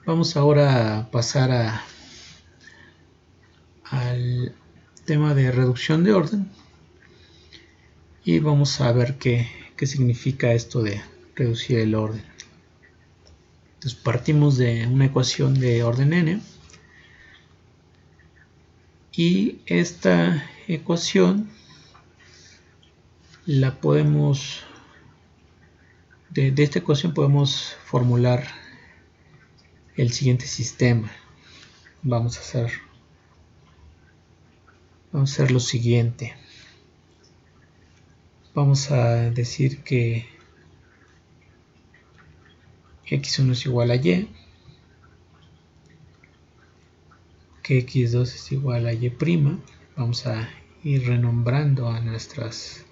Vamos ahora a pasar al tema de reducción de orden y vamos a ver qué significa esto de reducir el orden. Entonces partimos de una ecuación de orden n y esta ecuación la podemos, de esta ecuación podemos formular el siguiente sistema. Vamos a hacer lo siguiente. Vamos a decir que x1 es igual a y, que x2 es igual a y'. Vamos a ir renombrando a nuestras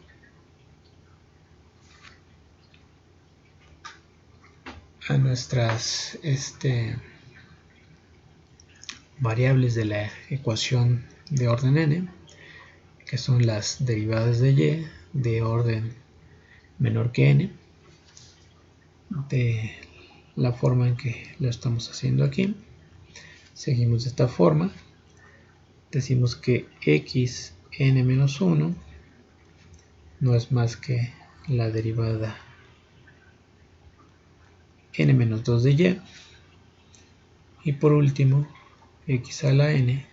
variables de la ecuación de orden n, que son las derivadas de y de orden menor que n, de la forma en que lo estamos haciendo aquí. Seguimos de esta forma. Decimos que xn-1 no es más que la derivada n-2 de y, y por último x a la n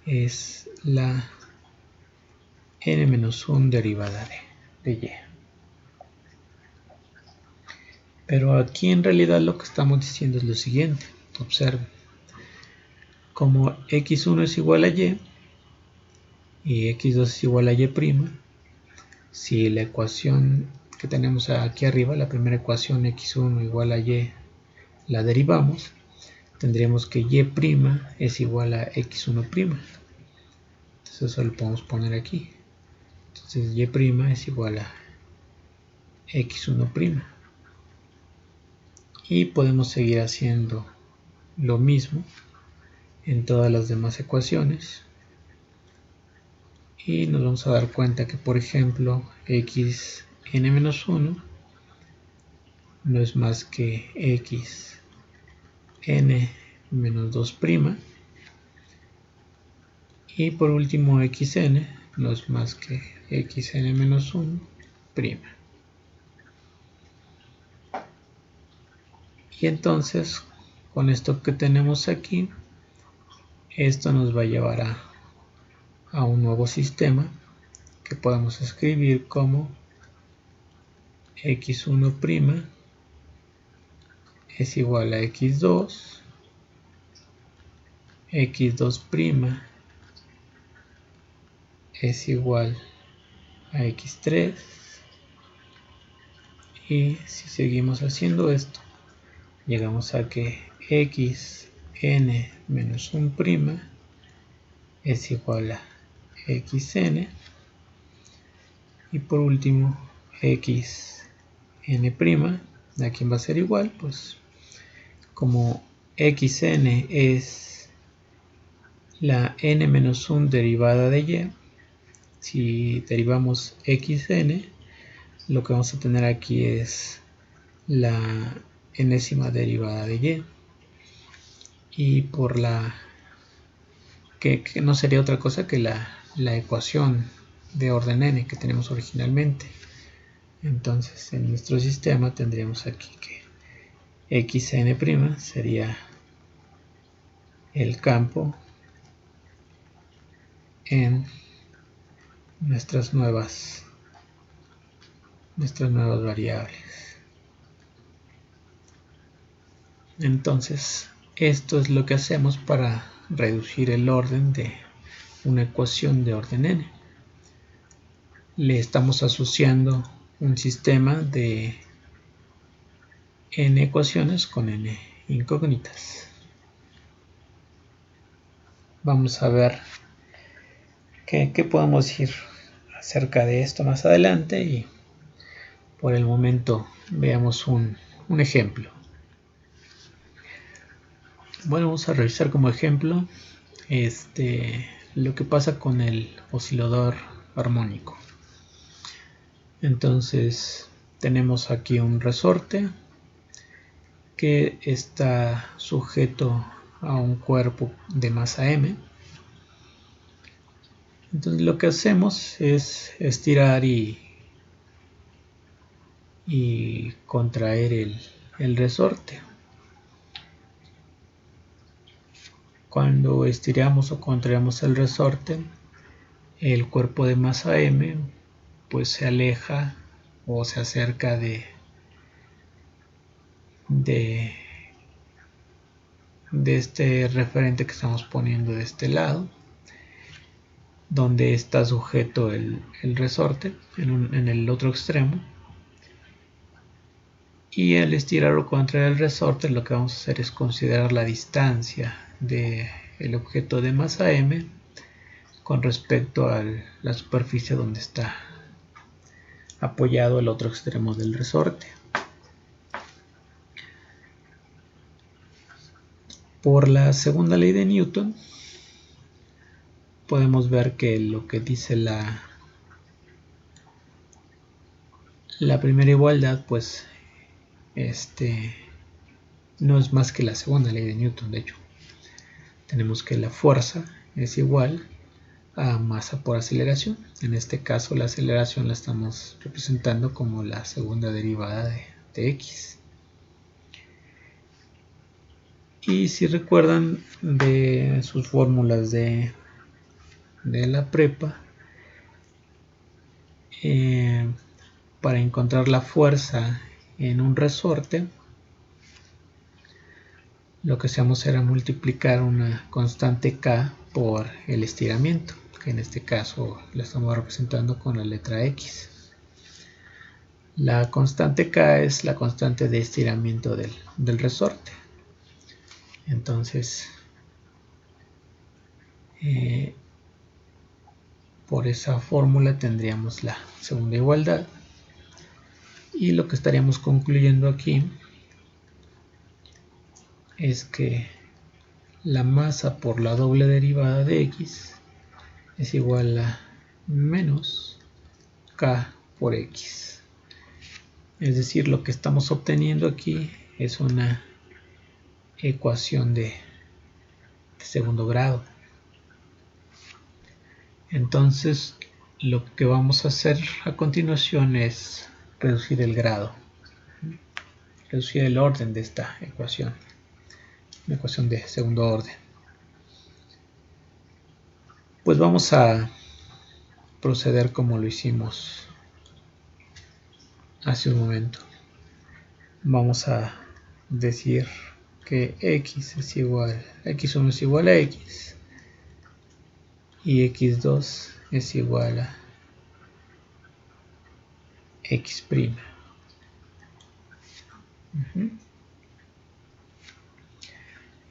es la n-1 derivada de y. Pero aquí en realidad lo que estamos diciendo es lo siguiente. Observen, como x1 es igual a y x2 es igual a y', si la ecuación que tenemos aquí arriba, la primera ecuación x1 igual a y, la derivamos, tendríamos que y' es igual a x1'. Entonces eso lo podemos poner aquí. Entonces y' es igual a x1'. Y podemos seguir haciendo lo mismo en todas las demás ecuaciones. Y nos vamos a dar cuenta que, por ejemplo, xn-1 no es más que xn-2'. Y por último xn no es más que xn-1'. Y entonces, con esto que tenemos aquí, esto nos va a llevar a un nuevo sistema que podemos escribir como x1' es igual a x2, x2' es igual a x3, y si seguimos haciendo esto, llegamos a que xn-1' es igual a xn, y por último xn', ¿a quién va a ser igual? Pues como xn es la n-1 derivada de y, si derivamos xn, lo que vamos a tener aquí es la enésima derivada de y, y por la que no sería otra cosa que la ecuación de orden n que tenemos originalmente. Entonces en nuestro sistema tendríamos aquí que xn' sería el campo en nuestras nuevas variables. Entonces esto es lo que hacemos para reducir el orden de una ecuación de orden n. Le estamos asociando un sistema de n ecuaciones con n incógnitas. Vamos a ver qué podemos decir acerca de esto más adelante, y por el momento veamos un ejemplo. Bueno, vamos a revisar como ejemplo lo que pasa con el oscilador armónico. Entonces tenemos aquí un resorte que está sujeto a un cuerpo de masa m. Entonces lo que hacemos es estirar y contraer el resorte. Cuando estiramos o contraemos el resorte, el cuerpo de masa m pues se aleja o se acerca de este referente que estamos poniendo de este lado, donde está sujeto el resorte en el otro extremo. Y al estirar o contraer el resorte, lo que vamos a hacer es considerar la distancia del objeto de masa m con respecto a la superficie donde está apoyado el otro extremo del resorte. Por la segunda ley de Newton podemos ver que lo que dice la primera igualdad pues no es más que la segunda ley de Newton. De hecho, tenemos que la fuerza es igual a masa por aceleración. En este caso la aceleración la estamos representando como la segunda derivada de x. Y si recuerdan de sus fórmulas de la prepa, para encontrar la fuerza en un resorte, lo que hacíamos era multiplicar una constante k por el estiramiento, que en este caso la estamos representando con la letra x. La constante k es la constante de estiramiento del resorte. Entonces, por esa fórmula tendríamos la segunda igualdad. Y lo que estaríamos concluyendo aquí es que la masa por la doble derivada de x es igual a menos k por x. Es decir, lo que estamos obteniendo aquí es una ecuación de segundo grado. Entonces, lo que vamos a hacer a continuación es reducir el grado, reducir el orden de esta ecuación, una ecuación de segundo orden. Pues vamos a proceder como lo hicimos hace un momento. Vamos a decir que x1 es igual a x y x2 es igual a x'.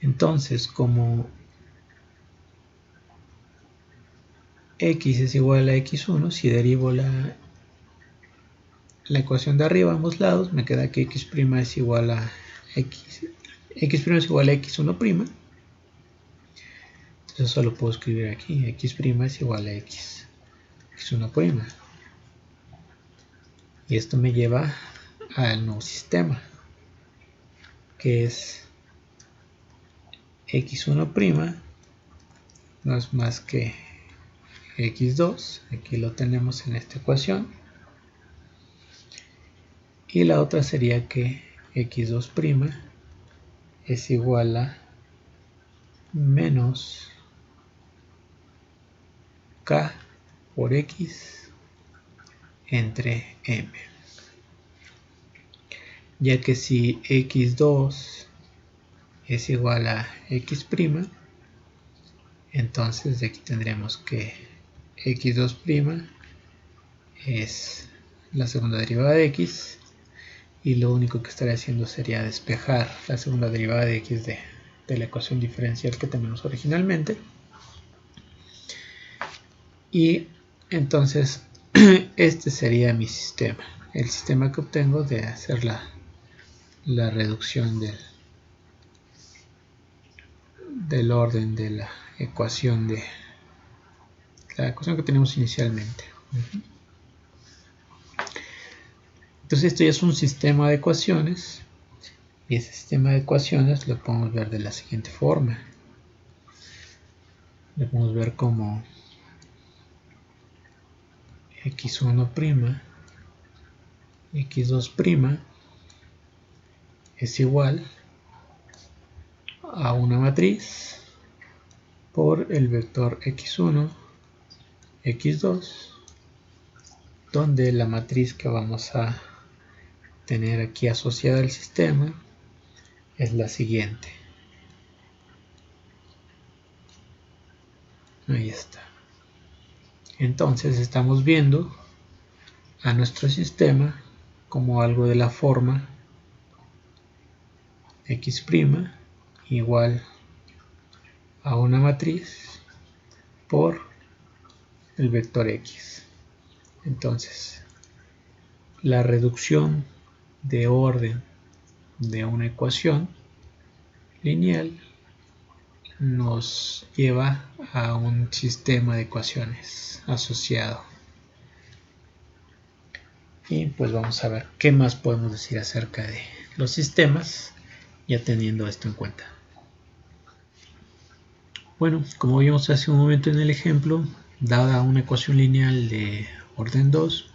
Entonces, como x es igual a x1, si derivo la ecuación de arriba a ambos lados, me queda que x' es igual a x es igual a x1'. Entonces solo puedo escribir aquí x' es igual a x1'. Y esto me lleva al nuevo sistema, que es x1' no es más que x2, aquí lo tenemos en esta ecuación, y la otra sería que x2' es igual a menos k por x entre m, ya que si x2 es igual a x', entonces de aquí tendremos que x2' es la segunda derivada de x, y lo único que estaré haciendo sería despejar la segunda derivada de x de la ecuación diferencial que tenemos originalmente. Y entonces este sería mi sistema, el sistema que obtengo de hacer la reducción del orden de la ecuación que tenemos inicialmente. Entonces esto ya es un sistema de ecuaciones Y ese sistema de ecuaciones lo podemos ver de la siguiente forma. Lo podemos ver como x1', x2' es igual a una matriz por el vector x1, x2, donde la matriz que vamos a tener aquí asociada al sistema es la siguiente. Ahí está. Entonces estamos viendo a nuestro sistema como algo de la forma x' igual a una matriz por el vector x. Entonces, la reducción de orden de una ecuación lineal nos lleva a un sistema de ecuaciones asociado. Y pues vamos a ver qué más podemos decir acerca de los sistemas, ya teniendo esto en cuenta. Bueno, como vimos hace un momento en el ejemplo, dada una ecuación lineal de orden 2,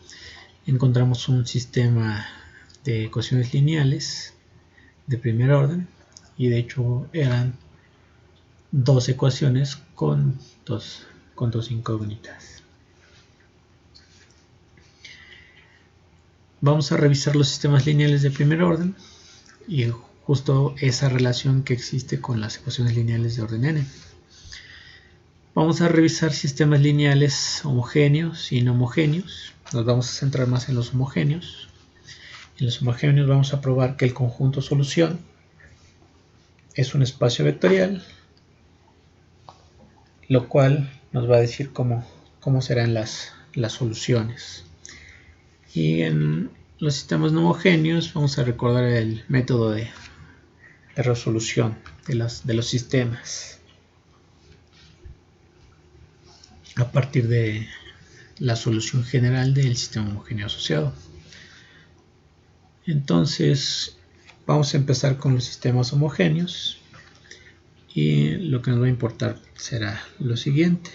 encontramos un sistema de ecuaciones lineales de primer orden, y de hecho eran dos ecuaciones con dos incógnitas. Vamos a revisar los sistemas lineales de primer orden y justo esa relación que existe con las ecuaciones lineales de orden n. Vamos a revisar sistemas lineales homogéneos y no homogéneos. Nos vamos a centrar más en los homogéneos. En los homogéneos vamos a probar que el conjunto solución es un espacio vectorial, lo cual nos va a decir cómo serán las soluciones. Y en los sistemas no homogéneos vamos a recordar el método de resolución de los sistemas a partir de la solución general del sistema homogéneo asociado. Entonces vamos a empezar con los sistemas homogéneos y lo que nos va a importar será lo siguiente.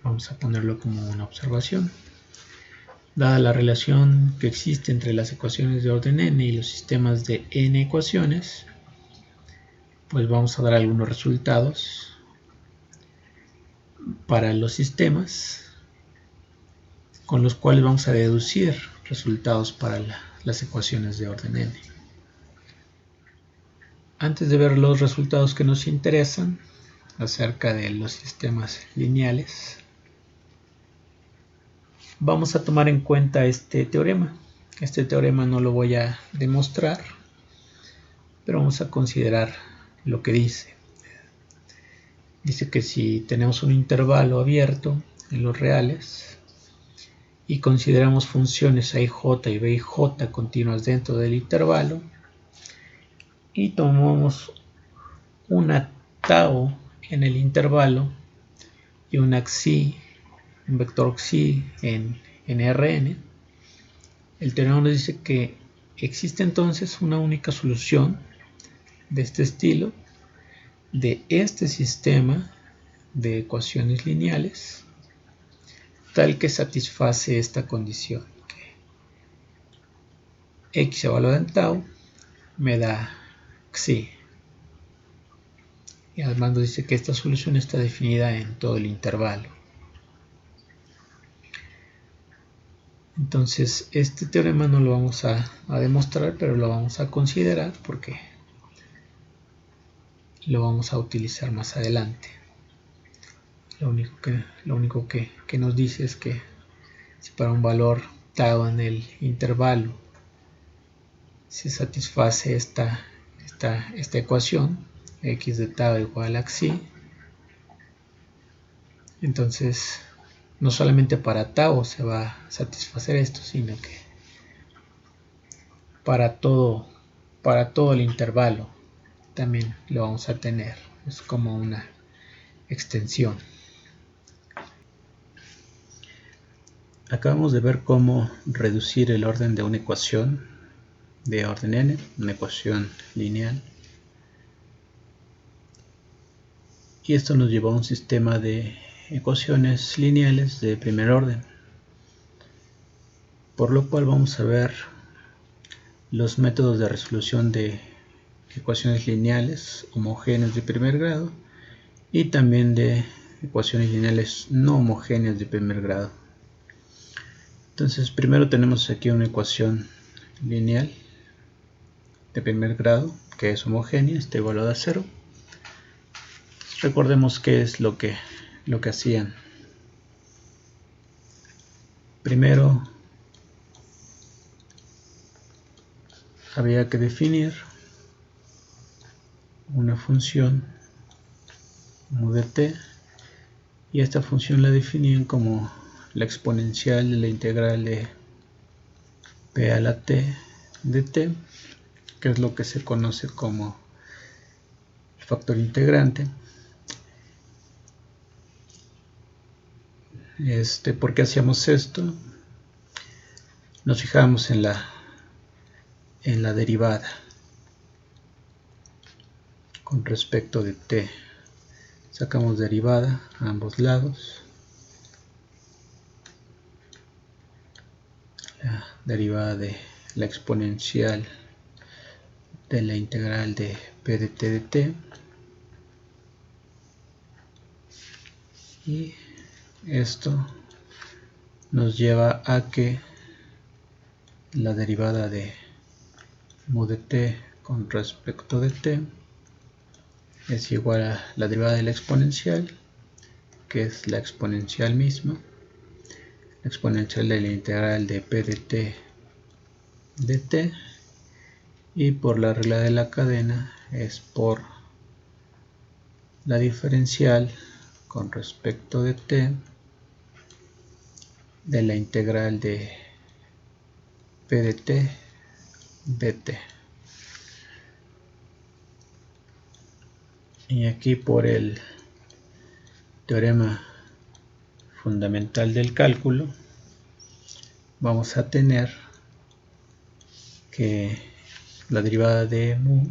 Vamos a ponerlo como una observación. Dada la relación que existe entre las ecuaciones de orden n y los sistemas de n ecuaciones, pues vamos a dar algunos resultados para los sistemas con los cuales vamos a deducir resultados para las ecuaciones de orden n. Antes de ver los resultados que nos interesan acerca de los sistemas lineales, vamos a tomar en cuenta este teorema. Este teorema no lo voy a demostrar, pero vamos a considerar lo que dice. Dice que si tenemos un intervalo abierto en los reales y consideramos funciones a i j y b i j continuas dentro del intervalo y tomamos una tau en el intervalo y una xi, un vector xi en Rn, el teorema nos dice que existe entonces una única solución de este estilo de este sistema de ecuaciones lineales tal que satisface esta condición, que x evaluado en tau me da xi. Y además nos dice que esta solución está definida en todo el intervalo. Entonces este teorema no lo vamos a demostrar, pero lo vamos a considerar porque lo vamos a utilizar más adelante. Lo único que nos dice es que si para un valor tau en el intervalo se satisface esta ecuación, x de tau igual a xi, entonces no solamente para tau se va a satisfacer esto, sino que para todo el intervalo también lo vamos a tener. Es como una extensión. Acabamos de ver cómo reducir el orden de una ecuación de orden n, una ecuación lineal. Y esto nos lleva a un sistema de ecuaciones lineales de primer orden, por lo cual vamos a ver los métodos de resolución de ecuaciones lineales homogéneas de primer grado y también de ecuaciones lineales no homogéneas de primer grado. Entonces primero tenemos aquí una ecuación lineal de primer grado que es homogénea, está igualada a 0. Recordemos qué es lo que hacían. Primero había que definir una función mu de t, y esta función la definían como la exponencial de la integral de p a la t de t, que es lo que se conoce como el factor integrante. ¿Por qué hacíamos esto? Nos fijamos en la derivada con respecto de t. Sacamos derivada a ambos lados. La derivada de la exponencial de la integral de p de t de t. Y esto nos lleva a que la derivada de mu de t con respecto de t es igual a la derivada de la exponencial, que es la exponencial misma, la exponencial de la integral de p de t de t, y por la regla de la cadena es por la diferencial con respecto de t de la integral de p de t de t. Y aquí, por el teorema fundamental del cálculo, vamos a tener que la derivada de mu,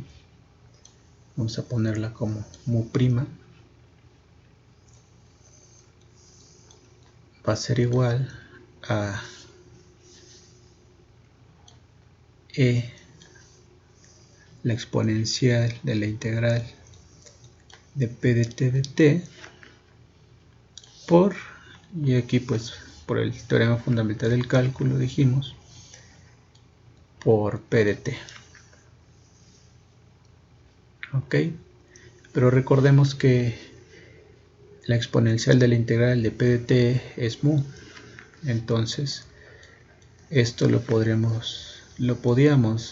vamos a ponerla como mu prima, va a ser igual a e, la exponencial de la integral de p de t de t, por, y aquí pues por el teorema fundamental del cálculo dijimos, por p de t. Ok, pero recordemos que la exponencial de la integral de p de t es mu, entonces esto lo podíamos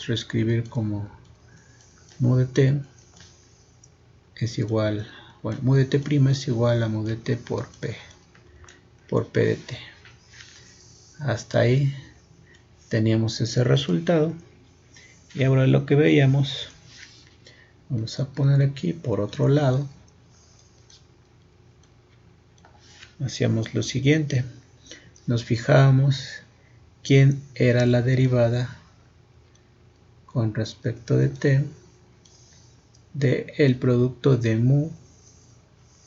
reescribir como mu de t es igual, bueno, mu de t' es igual a mu de t por p de t. Hasta ahí teníamos ese resultado, y ahora lo que veíamos, vamos a poner aquí por otro lado, hacíamos lo siguiente: nos fijábamos quién era la derivada con respecto de t de el producto de mu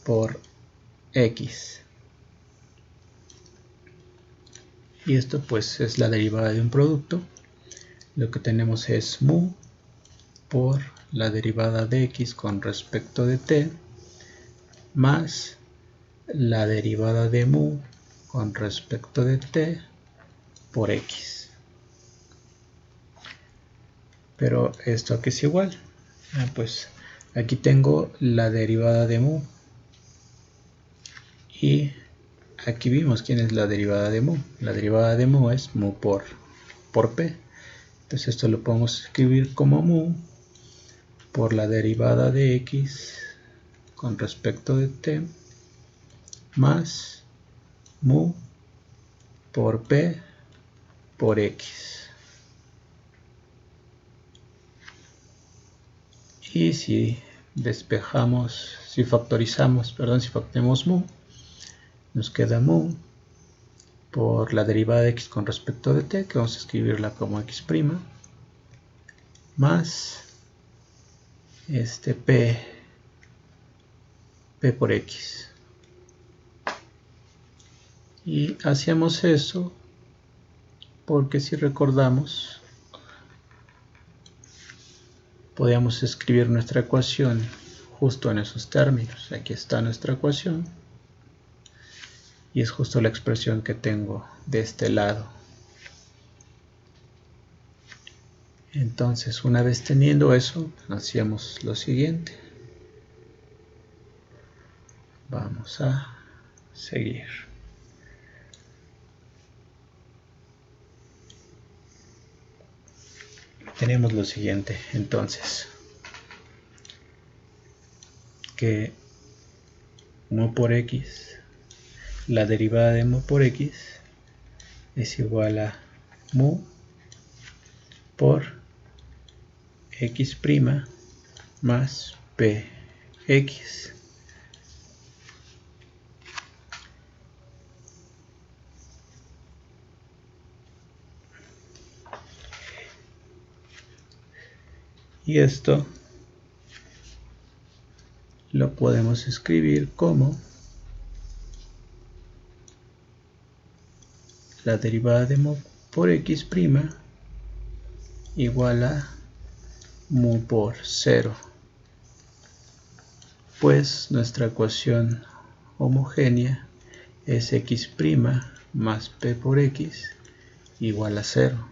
por x, y esto pues es la derivada de un producto. Lo que tenemos es mu por la derivada de x con respecto de t más la derivada de mu con respecto de t por x. Pero esto aquí es igual, pues aquí tengo la derivada de mu, y aquí vimos quién es la derivada de mu. La derivada de mu es mu por p. Entonces esto lo podemos escribir como mu por la derivada de x con respecto de t más mu por p por x. Y si factorizamos mu, nos queda mu por la derivada de x con respecto de t, que vamos a escribirla como x', más P por X. Y hacíamos eso porque, si recordamos, podíamos escribir nuestra ecuación justo en esos términos. Aquí está nuestra ecuación y es justo la expresión que tengo de este lado. Entonces, una vez teniendo eso, hacíamos lo siguiente. Vamos a seguir. Tenemos lo siguiente, entonces, que mu por x, la derivada de mu por x es igual a mu por x' más px. Y esto lo podemos escribir como la derivada de mu por x' igual a mu por 0, pues nuestra ecuación homogénea es x' más p por x igual a 0.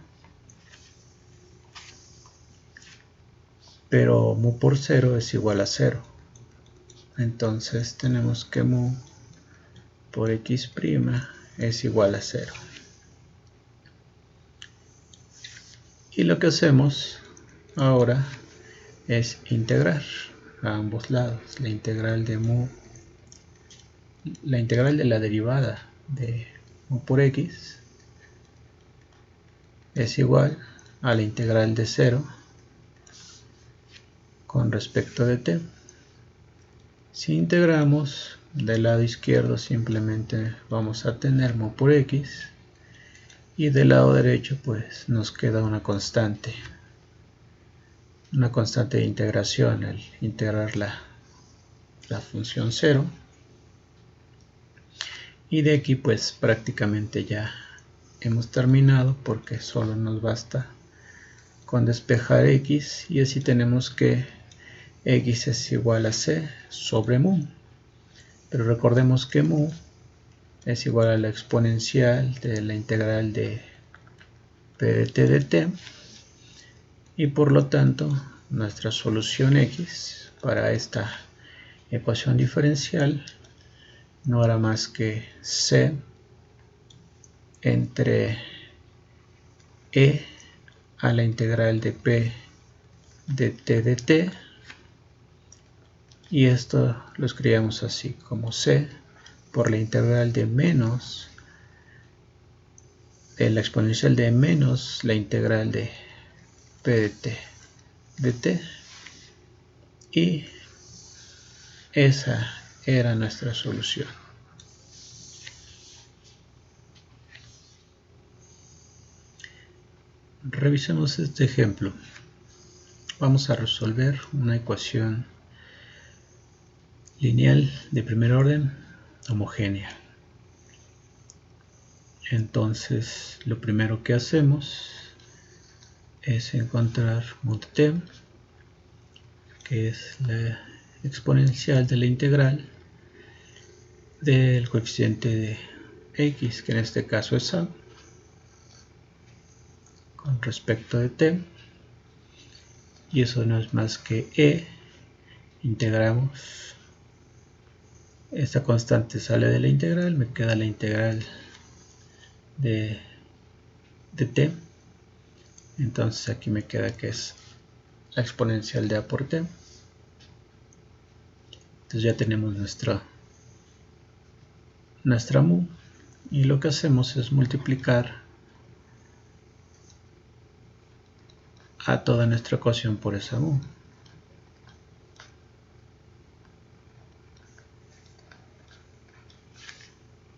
Pero mu por 0 es igual a 0. Entonces tenemos que mu por x' es igual a 0. Y lo que hacemos ahora es integrar a ambos lados. La integral de la derivada de mu por x es igual a la integral de 0 con respecto de t. Si integramos del lado izquierdo, simplemente vamos a tener mu por x, y del lado derecho pues nos queda una constante de integración al integrar la función 0. Y de aquí pues prácticamente ya hemos terminado, porque solo nos basta con despejar x, y así tenemos que x es igual a c sobre mu. Pero recordemos que mu es igual a la exponencial de la integral de p de t de t, y por lo tanto nuestra solución x para esta ecuación diferencial no hará más que c entre e a la integral de p de t de t, y esto lo escribimos así como c por la integral de menos la exponencial de menos la integral de p de t de t, y esa era nuestra solución. Revisemos este ejemplo. Vamos a resolver una ecuación lineal de primer orden homogénea. Entonces, lo primero que hacemos es encontrar mu de t, que es la exponencial de la integral del coeficiente de x, que en este caso es a, con respecto de t, y eso no es más que e. Integramos, esta constante sale de la integral, me queda la integral de t, entonces aquí me queda que es la exponencial de a por t. Entonces ya tenemos nuestra mu, y lo que hacemos es multiplicar a toda nuestra ecuación por esa mu.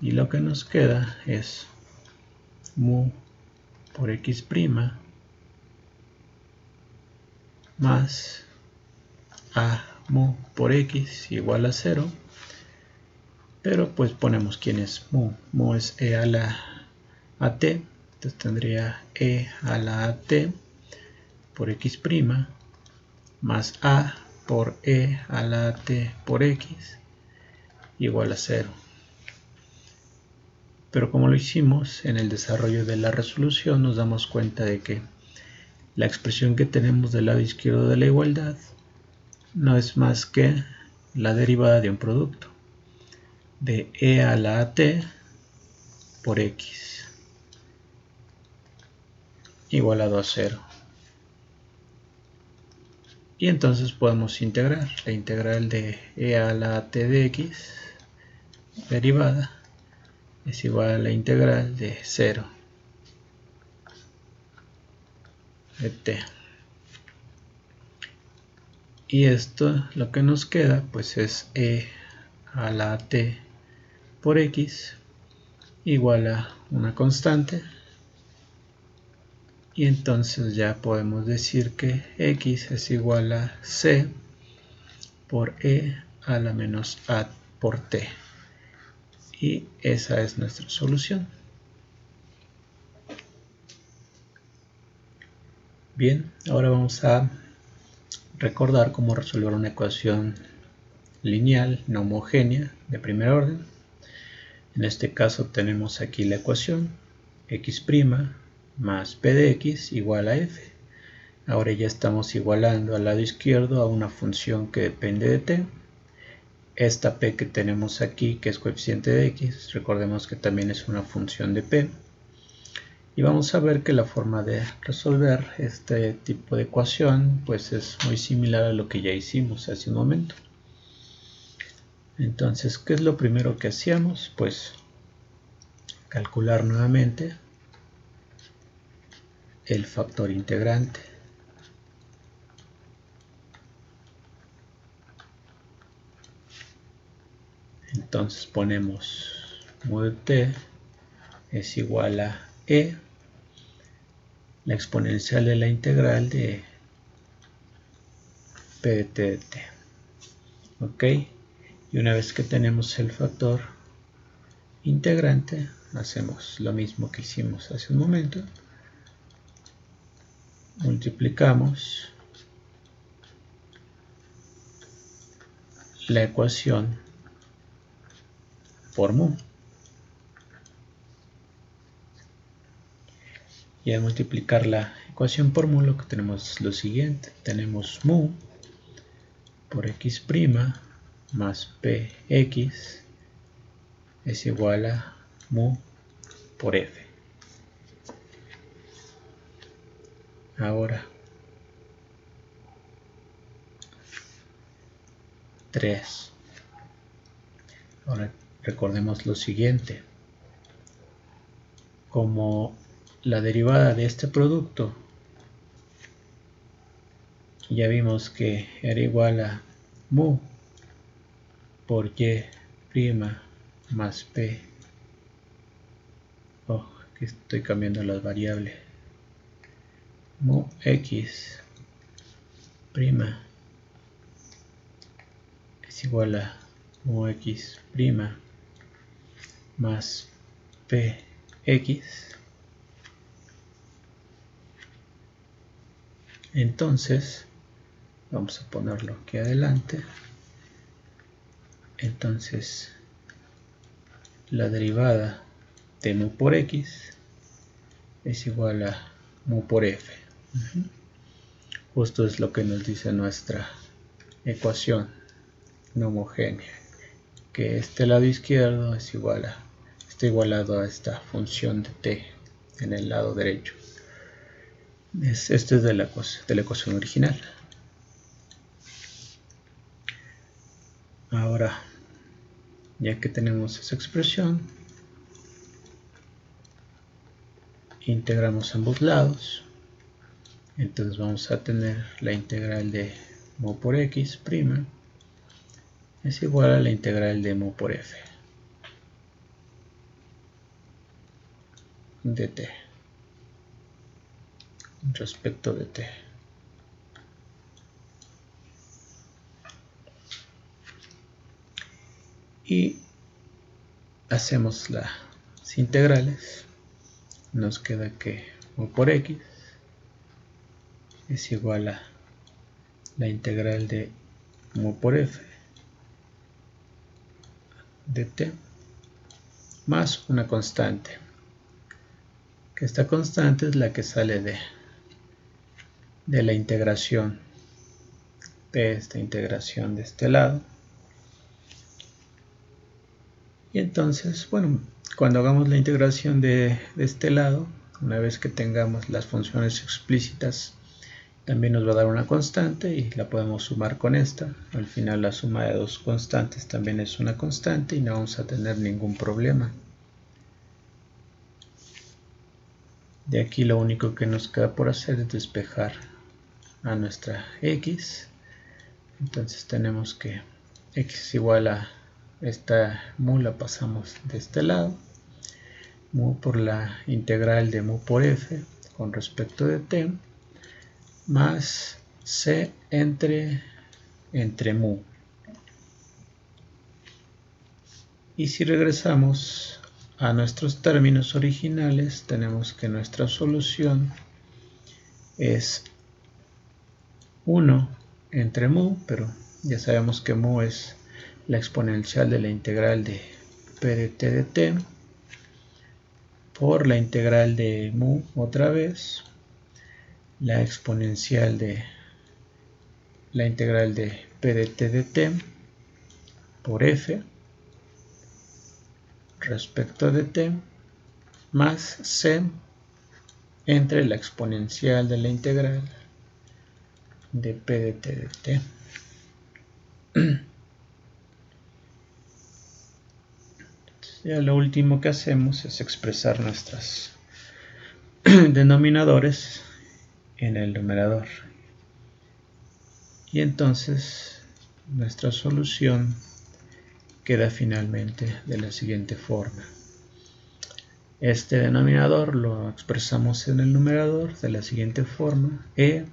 Y lo que nos queda es mu por x' más a mu por x igual a 0, pero pues ponemos quién es mu. Mu es e a la at, entonces tendría e a la at por x' más a por e a la at por x igual a 0. Pero como lo hicimos en el desarrollo de la resolución, nos damos cuenta de que la expresión que tenemos del lado izquierdo de la igualdad no es más que la derivada de un producto de e a la at por x igualado a 0. Y entonces podemos integrar. La integral de e a la at de x derivada es igual a la integral de 0 de t. Y esto lo que nos queda pues es e a la at por x igual a una constante, y entonces ya podemos decir que x es igual a c por e a la menos a por t, y esa es nuestra solución. Bien, ahora vamos a recordar cómo resolver una ecuación lineal no homogénea de primer orden. En este caso tenemos aquí la ecuación x' más p de x igual a f. Ahora ya estamos igualando al lado izquierdo a una función que depende de t. Esta p que tenemos aquí, que es coeficiente de x, recordemos que también es una función de p. Y vamos a ver que la forma de resolver este tipo de ecuación pues es muy similar a lo que ya hicimos hace un momento. Entonces, ¿qué es lo primero que hacíamos? Pues calcular nuevamente el factor integrante. Entonces ponemos mu de t es igual a e, la exponencial de la integral de p de t de t. Ok, y una vez que tenemos el factor integrante, hacemos lo mismo que hicimos hace un momento. Multiplicamos la ecuación por mu. Y al multiplicar la ecuación por mu, lo que tenemos es lo siguiente. Tenemos mu por x' más px es igual a mu por f. Ahora 3. Ahora recordemos lo siguiente. Como la derivada de este producto ya vimos que era igual a mu por y' más p. Aquí estoy cambiando las variables. Mu x' es igual a mu x' más px. Entonces vamos a ponerlo aquí adelante. Entonces la derivada de mu por x es igual a mu por f. Justo es lo que nos dice nuestra ecuación no homogénea, que este lado izquierdo es está igualado a esta función de t en el lado derecho. Esto es de la ecuación original. Ahora, ya que tenemos esa expresión, integramos ambos lados. Entonces vamos a tener la integral de mu por x' es igual a la integral de mu por f de t respecto de t. y hacemos las integrales. Nos queda que mu por x es igual a la integral de mu por f de t más una constante, que esta constante es la que sale de la integración de esta integración de este lado. Y entonces, bueno, cuando hagamos la integración de este lado, una vez que tengamos las funciones explícitas, también nos va a dar una constante y la podemos sumar con esta. Al final la suma de dos constantes también es una constante y no vamos a tener ningún problema. De aquí lo único que nos queda por hacer es despejar a nuestra x. Entonces tenemos que x es igual a esta mu, la pasamos de este lado. Mu por la integral de mu por f con respecto de t, más c entre mu. Y si regresamos a nuestros términos originales, tenemos que nuestra solución es 1 entre mu, pero ya sabemos que mu es la exponencial de la integral de p de t de t, por la integral de mu otra vez, la exponencial de la integral de p de t de t por f respecto de t, más c entre la exponencial de la integral de p de t de t. Ya lo último que hacemos es expresar nuestros denominadores en el numerador. Y entonces nuestra solución queda finalmente de la siguiente forma. Este denominador lo expresamos en el numerador de la siguiente forma: e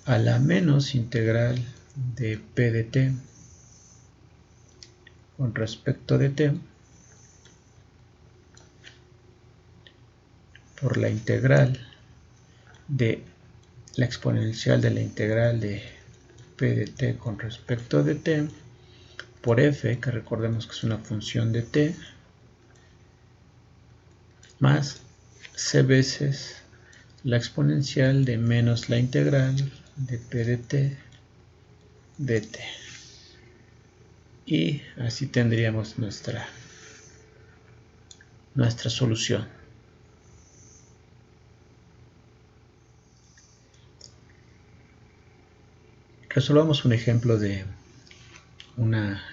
a la menos integral de p de t con respecto de t por la integral de la exponencial de la integral de p de t con respecto de t por f, que recordemos que es una función de t, más c veces la exponencial de menos la integral de p de t de t. Y así tendríamos nuestra solución. Resolvamos un ejemplo de una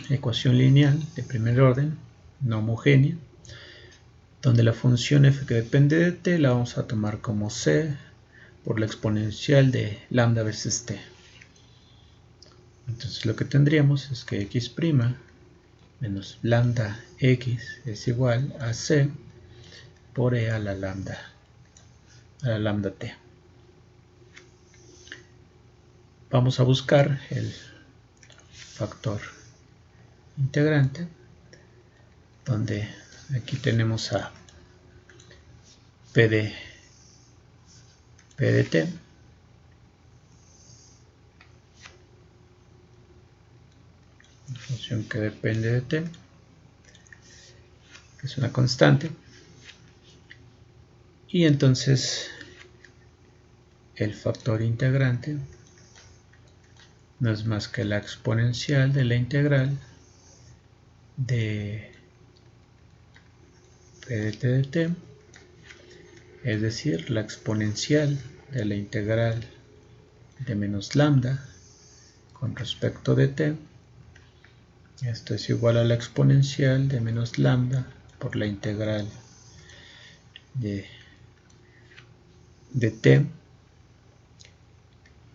ecuación lineal de primer orden, no homogénea, donde la función f que depende de t la vamos a tomar como c por la exponencial de lambda veces t. Entonces lo que tendríamos es que x' menos lambda x es igual a c por e a la lambda t. Vamos a buscar el factor integrante, donde aquí tenemos a p de t, función que depende de t, que es una constante, y entonces el factor integrante no es más que la exponencial de la integral de p de t de t, es decir, la exponencial de la integral de menos lambda con respecto de t. Esto es igual a la exponencial de menos lambda por la integral de t,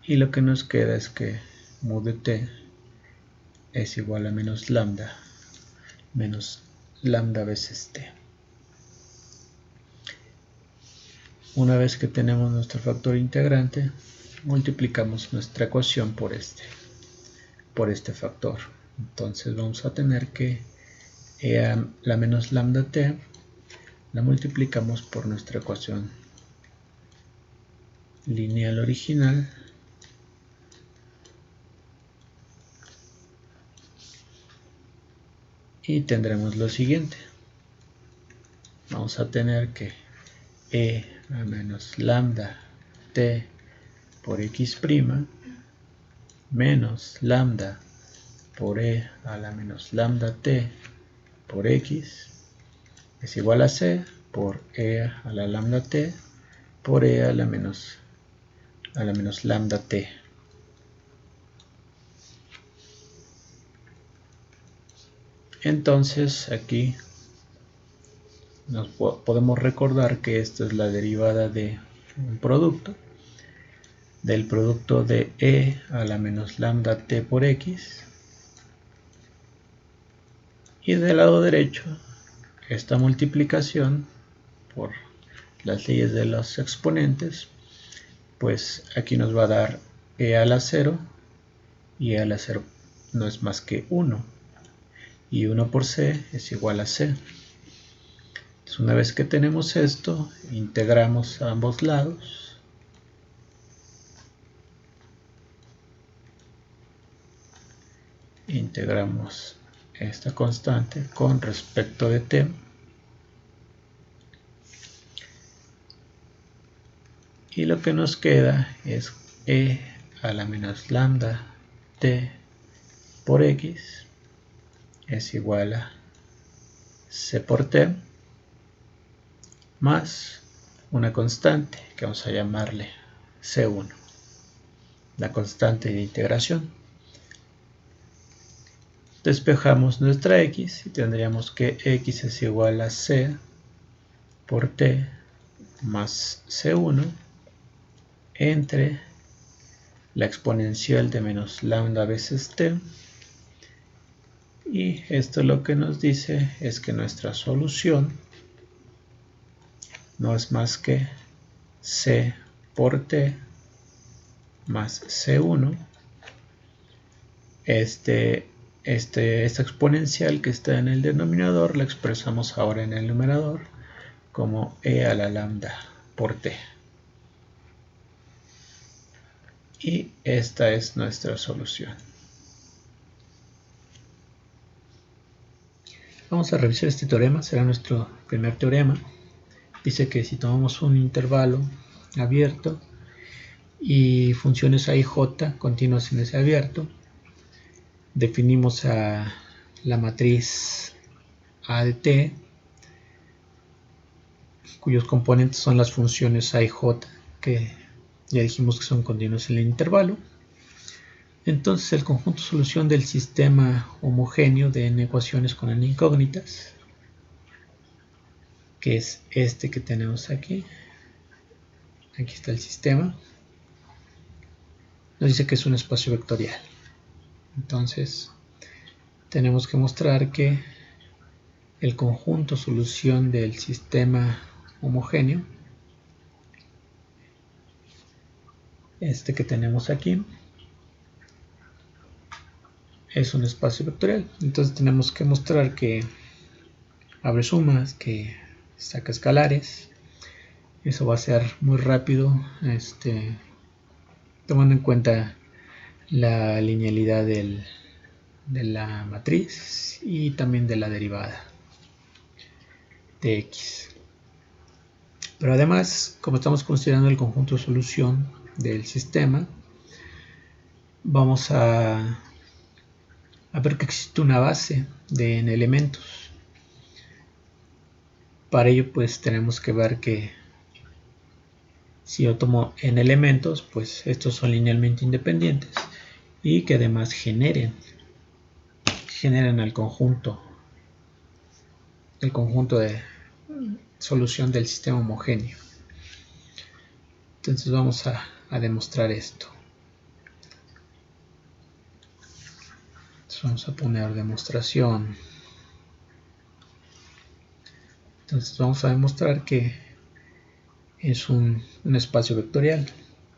y lo que nos queda es que mu de t es igual a menos lambda veces t. Una vez que tenemos nuestro factor integrante, multiplicamos nuestra ecuación por este factor. Entonces vamos a tener que e a la menos lambda t la multiplicamos por nuestra ecuación lineal original y tendremos lo siguiente. Vamos a tener que e a menos lambda t por x' menos lambda por e a la menos lambda t por x es igual a c por e a la lambda t por e a la menos lambda t. Entonces aquí podemos recordar que esta es la derivada de un producto, del producto de e a la menos lambda t por x, y del lado derecho esta multiplicación por las leyes de los exponentes, pues aquí nos va a dar e a la 0, y e a la 0 no es más que 1, y 1 por c es igual a c. Entonces, una vez que tenemos esto, integramos a ambos lados. Integramos esta constante con respecto de t. Y lo que nos queda es e a la menos lambda t por x es igual a c por t más una constante que vamos a llamarle C1, la constante de integración. Despejamos nuestra x y tendríamos que x es igual a c por t más c1 entre la exponencial de menos lambda veces t, y esto lo que nos dice es que nuestra solución no es más que c por t más c1. Esta exponencial que está en el denominador la expresamos ahora en el numerador como e a la lambda por t. Y esta es nuestra solución. Vamos a revisar este teorema, será nuestro primer teorema. Dice que si tomamos un intervalo abierto y funciones a y j continuas en ese abierto, definimos a la matriz A de t, cuyos componentes son las funciones a y j, que ya dijimos que son continuos en el intervalo. Entonces el conjunto solución del sistema homogéneo de n ecuaciones con n incógnitas, que es este que tenemos aquí está el sistema, nos dice que es un espacio vectorial. Entonces tenemos que mostrar que el conjunto solución del sistema homogéneo, este que tenemos aquí, es un espacio vectorial. Entonces tenemos que mostrar que abre sumas, que saca escalares. Eso va a ser muy rápido, tomando en cuenta la linealidad de la matriz y también de la derivada de x. Pero además, como estamos considerando el conjunto de solución del sistema, vamos a ver que existe una base de n elementos. Para ello, pues tenemos que ver que si yo tomo n elementos, pues estos son linealmente independientes y que además generan el conjunto de solución del sistema homogéneo. Entonces vamos a demostrar esto. Entonces vamos a poner demostración. Entonces vamos a demostrar que es un espacio vectorial.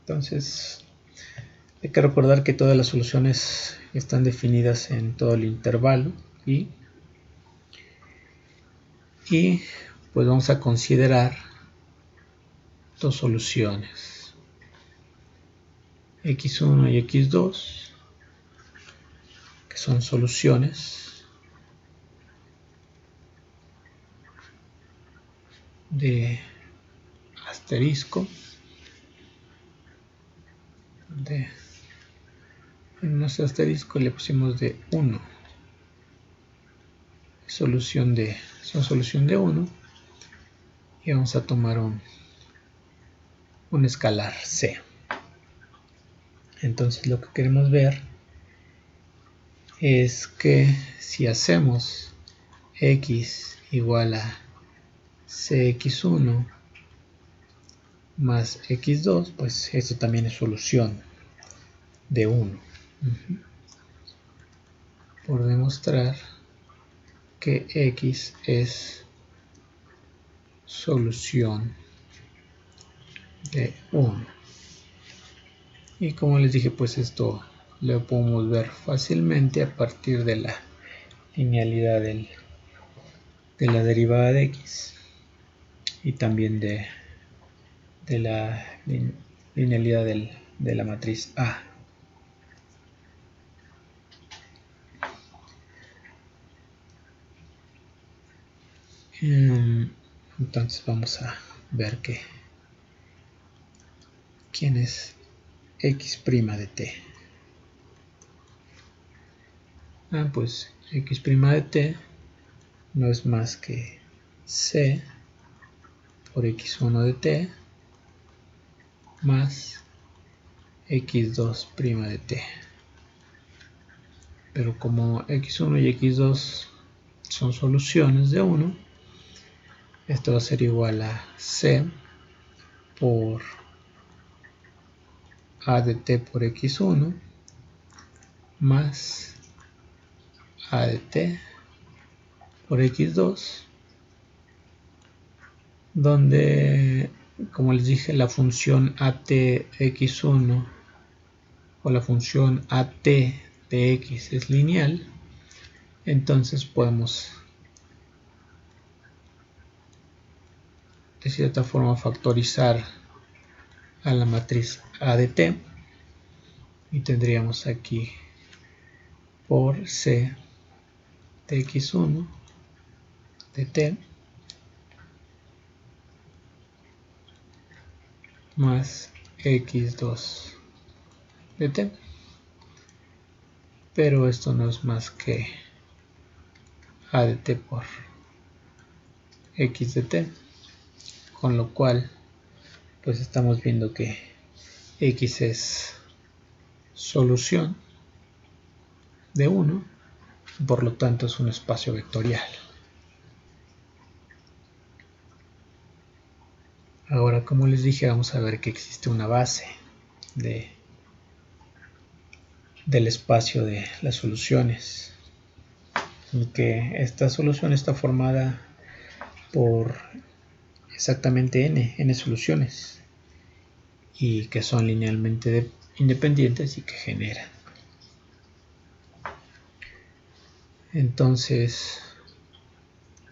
Entonces Hay que recordar que todas las soluciones están definidas en todo el intervalo y pues vamos a considerar dos soluciones, x1 y x2, que son soluciones de asterisco, en nuestro asterisco le pusimos de 1, son solución de 1, y vamos a tomar un escalar c. Entonces lo que queremos ver es que si hacemos x igual a cx1 más x2, pues esto también es solución de 1. Por demostrar que x es solución de 1. Y como les dije, pues esto lo podemos ver fácilmente a partir de la linealidad de la derivada de x y también de la linealidad de la matriz A. Entonces vamos a ver quién es x' de t. Pues x' de t no es más que c por x1 de t más x2' de t. Pero como x1 y x2 son soluciones de 1, esto va a ser igual a c por a de t por x1 más a de t por x2, donde, como les dije, la función at x1 o la función at de x es lineal. Entonces podemos de cierta forma factorizar a la matriz A de t y tendríamos aquí por c de x1 de t más x2 de t, pero esto no es más que a de t por x de t, con lo cual pues estamos viendo que x es solución de 1, por lo tanto es un espacio vectorial. Ahora, como les dije, vamos a ver que existe una base del espacio de las soluciones, y que esta solución está formada por exactamente n soluciones y que son linealmente independientes y que generan. Entonces,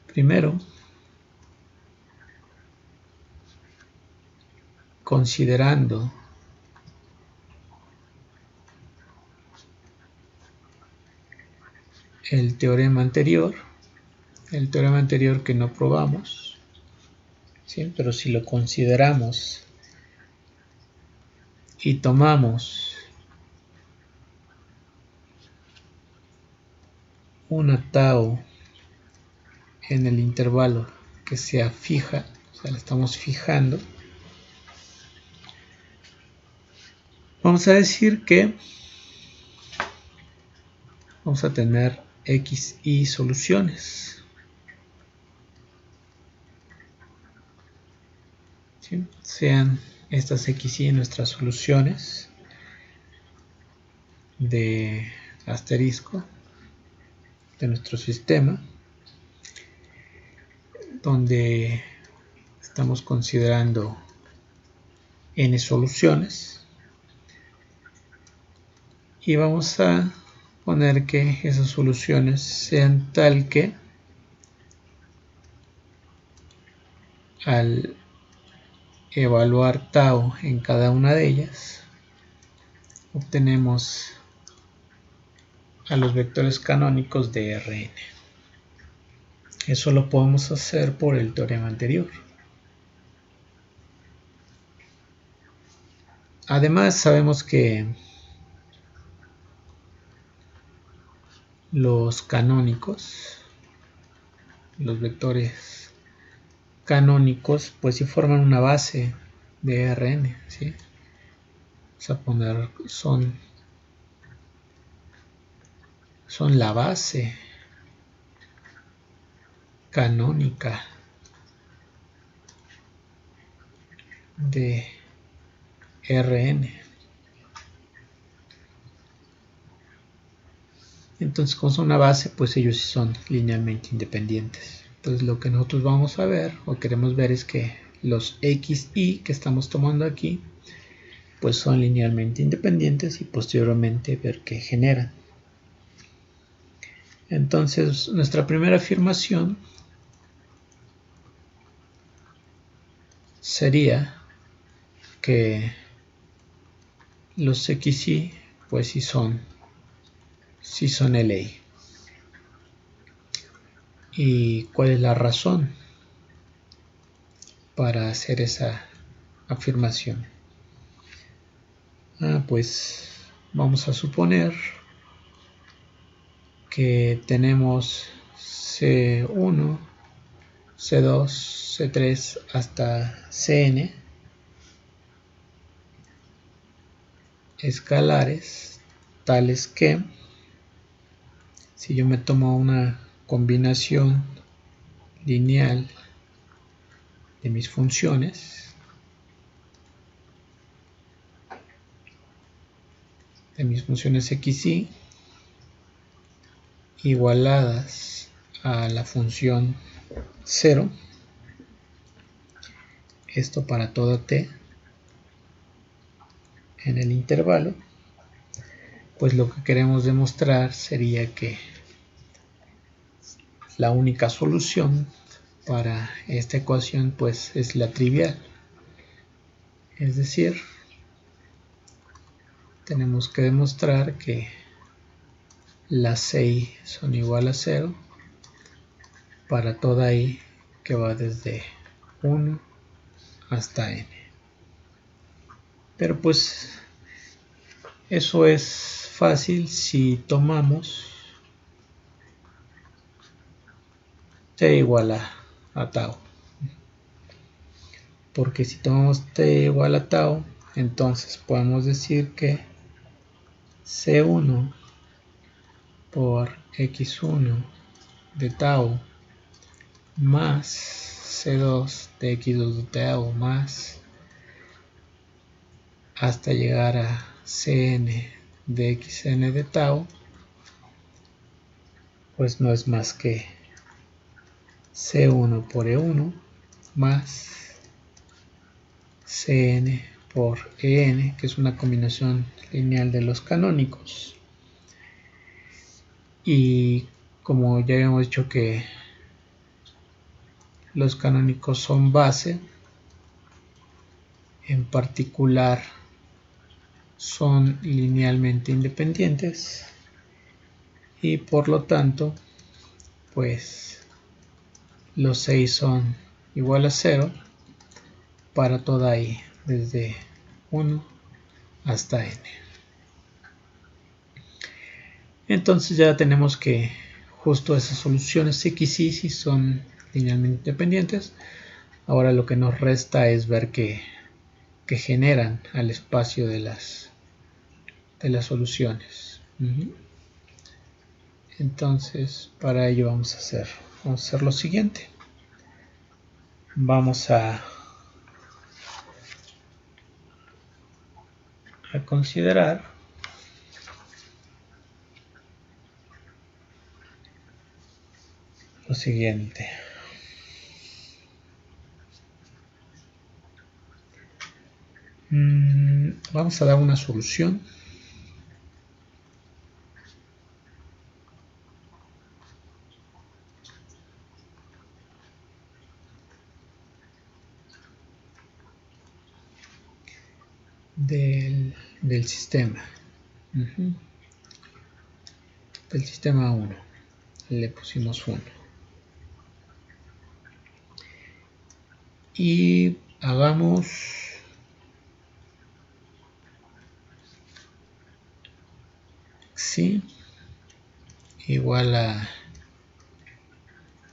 primero, considerando el teorema anterior que no probamos, ¿sí? Pero si lo consideramos y tomamos una tau en el intervalo que sea fija, o sea, la estamos fijando, vamos a decir que vamos a tener x y soluciones, ¿sí? Sean estas x y nuestras soluciones de asterisco de nuestro sistema, donde estamos considerando n soluciones, y vamos a poner que esas soluciones sean tal que al evaluar tau en cada una de ellas obtenemos a los vectores canónicos de Rn. Eso lo podemos hacer por el teorema anterior. Además sabemos que los canónicos, los vectores canónicos, pues si forman una base de Rn, ¿sí? Vamos a poner son la base canónica de Rn. Entonces, como son una base, pues ellos sí son linealmente independientes. Entonces, lo que nosotros vamos a ver o queremos ver es que los xy que estamos tomando aquí pues son linealmente independientes y posteriormente ver qué generan. Entonces, nuestra primera afirmación sería que los xy pues sí son LA. ¿Y cuál es la razón para hacer esa afirmación? Pues vamos a suponer que tenemos C1, C2, C3 hasta Cn escalares tales que si yo me tomo una combinación lineal de mis funciones xy igualadas a la función 0, esto para todo t en el intervalo, pues lo que queremos demostrar sería que la única solución para esta ecuación pues es la trivial, es decir, tenemos que demostrar que las i son igual a 0 para toda i que va desde 1 hasta n. Pero pues eso es fácil si tomamos t igual a tau. Porque si tomamos t igual a tau, entonces podemos decir que C1 por x1 de tau más C2 de x2 de tau más hasta llegar a Cn de xn de tau, pues no es más que C1 por E1 más Cn por En, que es una combinación lineal de los canónicos. Y como ya habíamos dicho que los canónicos son base, en particular son linealmente independientes y por lo tanto pues los 6 son igual a 0 para toda i desde 1 hasta n. Entonces ya tenemos que justo esas soluciones xy son linealmente independientes. Ahora lo que nos resta es ver que generan al espacio de las soluciones. Entonces para ello vamos a hacer lo siguiente. Vamos a considerar lo siguiente. Vamos a dar una solución del sistema. Del sistema 1. Le pusimos 1. Y hagamos xi igual a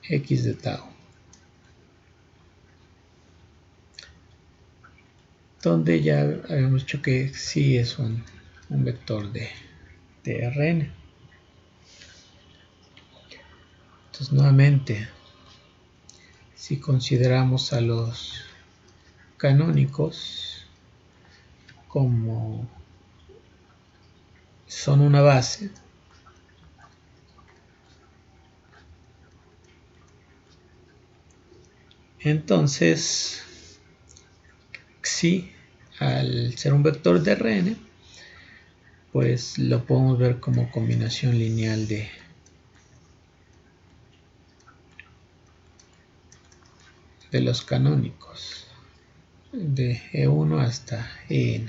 x de tau, donde ya habíamos dicho que xi es un vector de Rn. Entonces nuevamente, si consideramos a los canónicos como son una base, entonces xi, al ser un vector de Rn, pues lo podemos ver como combinación lineal de los canónicos, de E1 hasta En,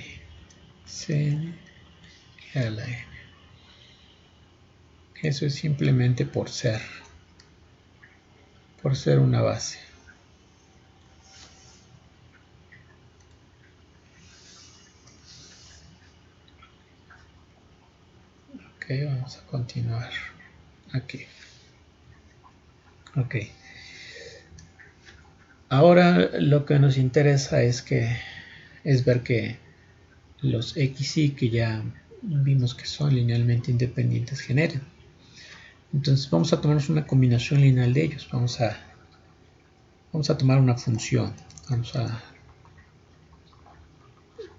Cn y a la n. Eso es simplemente por ser una base. Ok, vamos a continuar aquí. Ok. Ahora lo que nos interesa es ver que los xy, que ya vimos que son linealmente independientes, generen. Entonces vamos a tomarnos una combinación lineal de ellos. Vamos a tomar una función.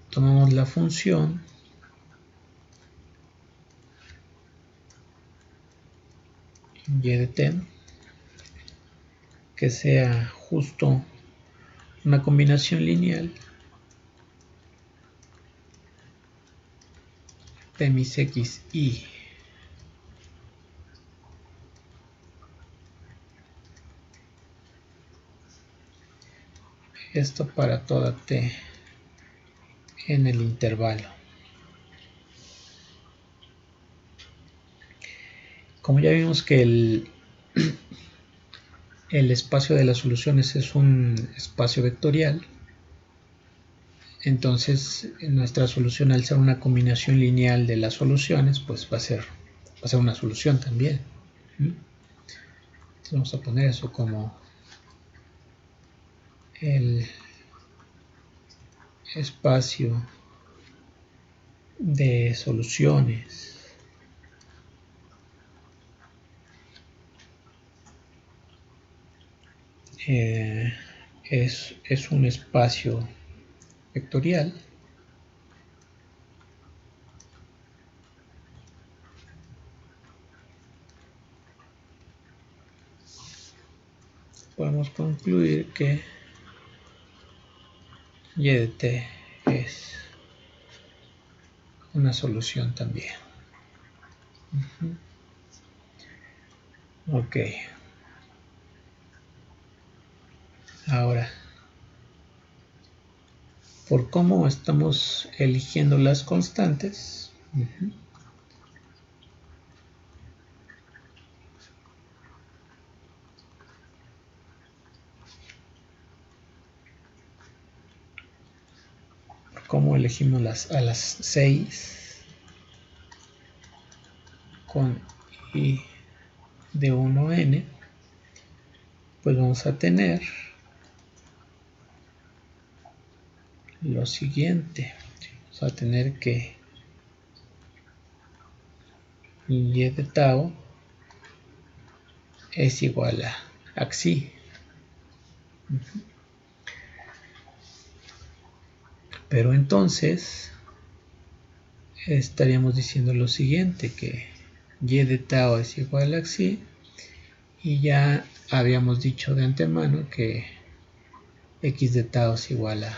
Tomamos la función y de t, que sea justo una combinación lineal de mis xy. Esto para toda t en el intervalo. Como ya vimos que el espacio de las soluciones es un espacio vectorial, entonces nuestra solución, al ser una combinación lineal de las soluciones, pues va a ser una solución también. Entonces vamos a poner eso como el espacio de soluciones es un espacio vectorial podemos concluir que y de t es una solución también. Ok, ahora, por cómo estamos eligiendo las constantes, cómo elegimos a las 6 con i de 1 a n, pues vamos a tener lo siguiente. Vamos a tener que y de tau es igual a xi. Pero entonces estaríamos diciendo lo siguiente, que y de tau es igual a xi, y ya habíamos dicho de antemano que x de tau es igual a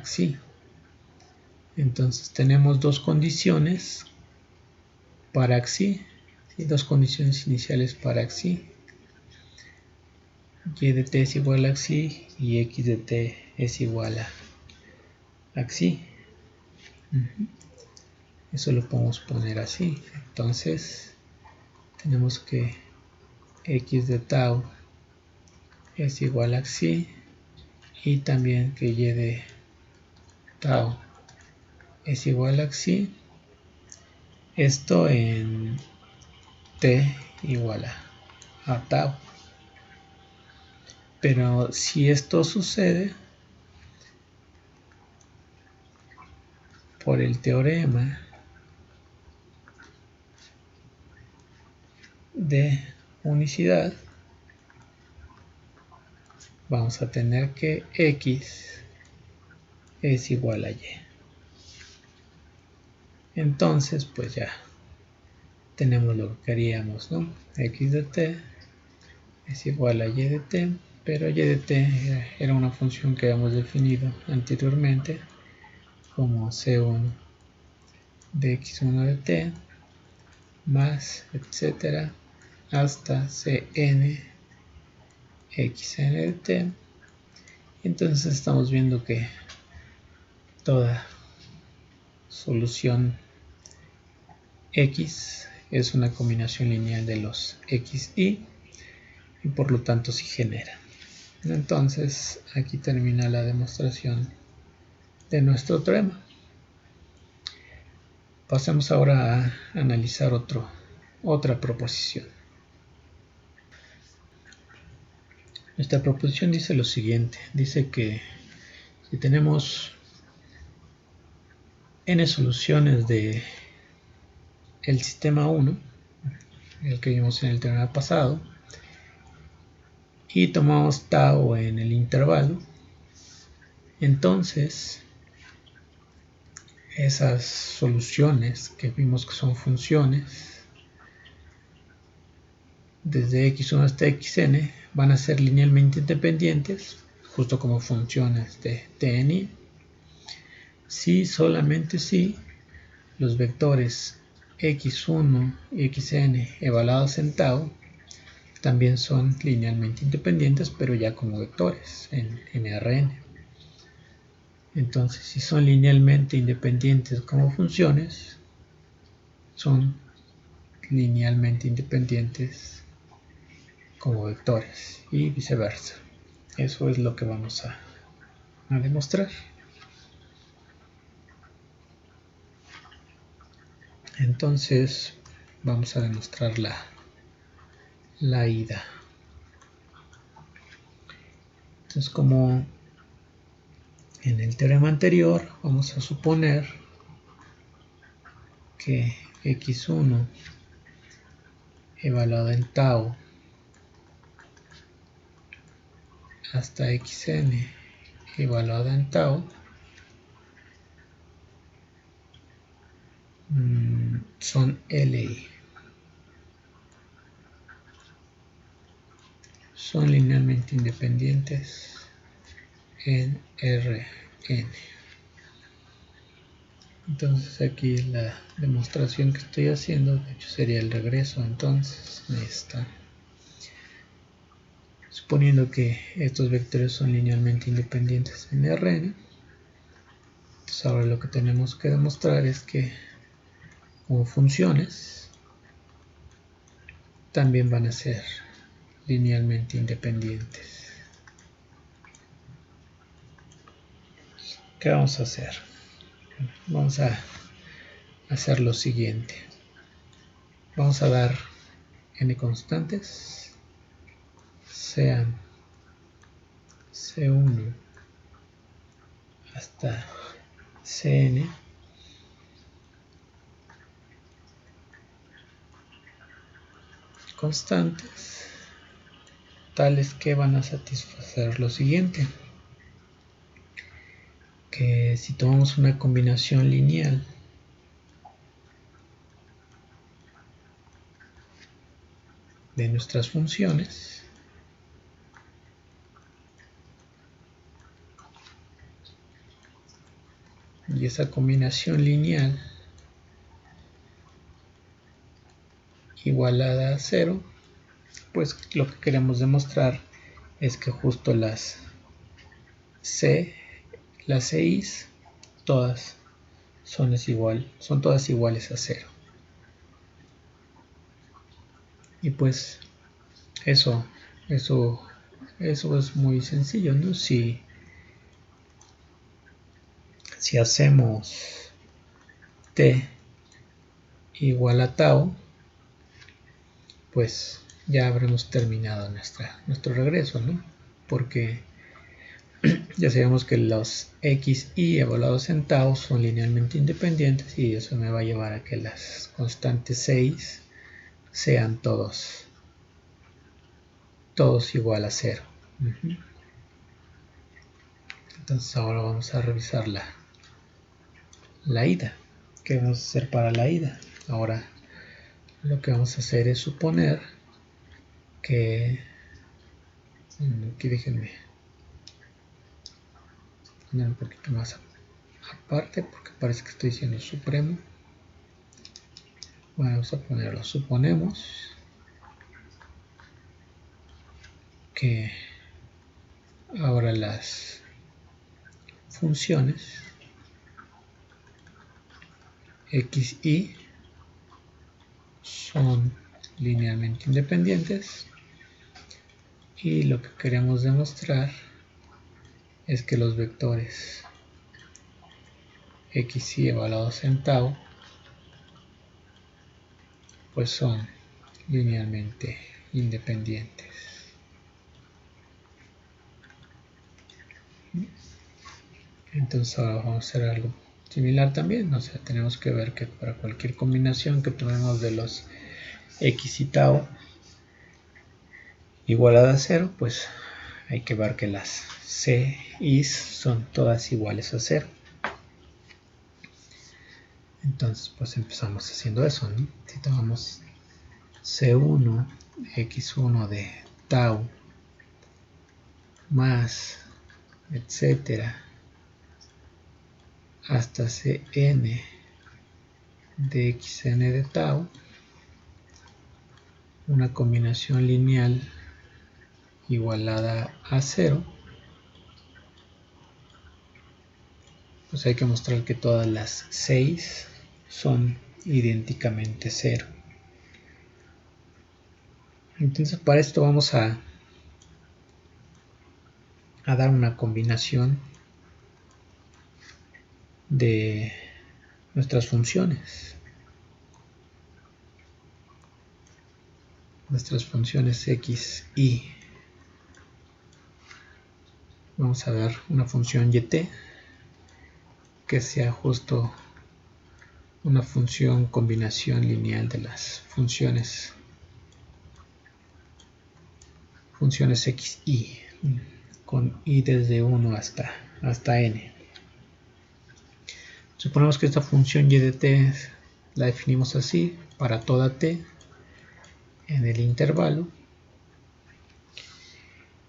xi. Entonces tenemos dos condiciones para xi, ¿sí? Dos condiciones iniciales para xi. Y de t es igual a xi y x de t es igual a xi. Eso lo podemos poner así. Entonces tenemos que x de tau es igual a xi, y también que y de tau es igual a xi. Esto en t igual a tau. Pero si esto sucede por el teorema de unicidad, vamos a tener que x es igual a y. Entonces pues ya tenemos lo que queríamos, ¿no? X de t es igual a y de t, pero y de t era una función que habíamos definido anteriormente como c1 de x1 de t más etcétera hasta cn xn de t. Entonces estamos viendo que toda solución x es una combinación lineal de los xy y por lo tanto sí genera. Entonces aquí termina la demostración de nuestro teorema. Pasemos ahora a analizar otra proposición. Esta proposición dice lo siguiente, dice que si tenemos n soluciones de el sistema 1, el que vimos en el teorema pasado, y tomamos tau en el intervalo, entonces esas soluciones que vimos que son funciones desde x1 hasta xn van a ser linealmente independientes, justo como funciones de tn, si solamente si los vectores x1 y xn evaluados en tau también son linealmente independientes, pero ya como vectores en Rn. Entonces, si son linealmente independientes como funciones, son linealmente independientes como vectores y viceversa. Eso es lo que vamos a demostrar. Entonces, vamos a demostrar la ida. Entonces, como en el teorema anterior, vamos a suponer que x1 evaluado en tau hasta xn evaluado en tau son Li. Son linealmente independientes en Rn. Entonces aquí la demostración que estoy haciendo, de hecho sería el regreso, entonces esta. Suponiendo que estos vectores son linealmente independientes en Rn, entonces ahora lo que tenemos que demostrar es que como funciones también van a ser linealmente independientes. ¿Qué vamos a hacer? Vamos a hacer lo siguiente. Vamos a dar n constantes, sean c1 hasta cn, constantes tales que van a satisfacer lo siguiente, que si tomamos una combinación lineal de nuestras funciones, y esa combinación lineal igualada a 0, pues lo que queremos demostrar es que justo las Ci's todas son todas iguales a 0. Y pues eso es muy sencillo, ¿no? Si hacemos t igual a tau, pues ya habremos terminado nuestro regreso, ¿no? Porque ya sabemos que los x y evaluados en tau son linealmente independientes, y eso me va a llevar a que las constantes 6 sean todos igual a 0. Entonces ahora vamos a revisar la ida. ¿Qué vamos a hacer para la ida? Ahora lo que vamos a hacer es suponer que, aquí déjenme poner un poquito más aparte porque parece que estoy diciendo supremo. Bueno, vamos a ponerlo, suponemos que ahora las funciones x y son linealmente independientes, y lo que queremos demostrar es que los vectores x y evaluados en tau pues son linealmente independientes. Entonces ahora vamos a hacer algo similar también, o sea, tenemos que ver que para cualquier combinación que tomemos de los x y tau igualada a 0, pues hay que ver que las c y son todas iguales a 0. Entonces pues empezamos haciendo eso, ¿no? Si tomamos c1 x1 de tau más etcétera hasta cn de xn de tau, una combinación lineal igualada a 0, pues hay que mostrar que todas las 6 son idénticamente 0. Entonces para esto vamos a dar una combinación de nuestras funciones x, y. Vamos a ver una función yt que sea justo una función combinación lineal de las funciones x, y, con y desde 1 hasta n. Suponemos que esta función y de t la definimos así para toda t en el intervalo,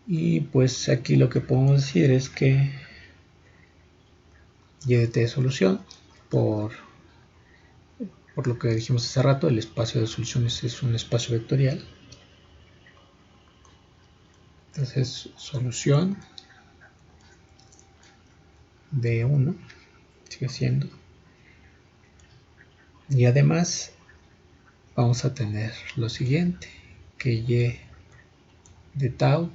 y pues aquí lo que podemos decir es que y de t es solución por lo que dijimos hace rato, el espacio de soluciones es un espacio vectorial. Entonces solución de 1 sigue siendo, y además vamos a tener lo siguiente, que y de tau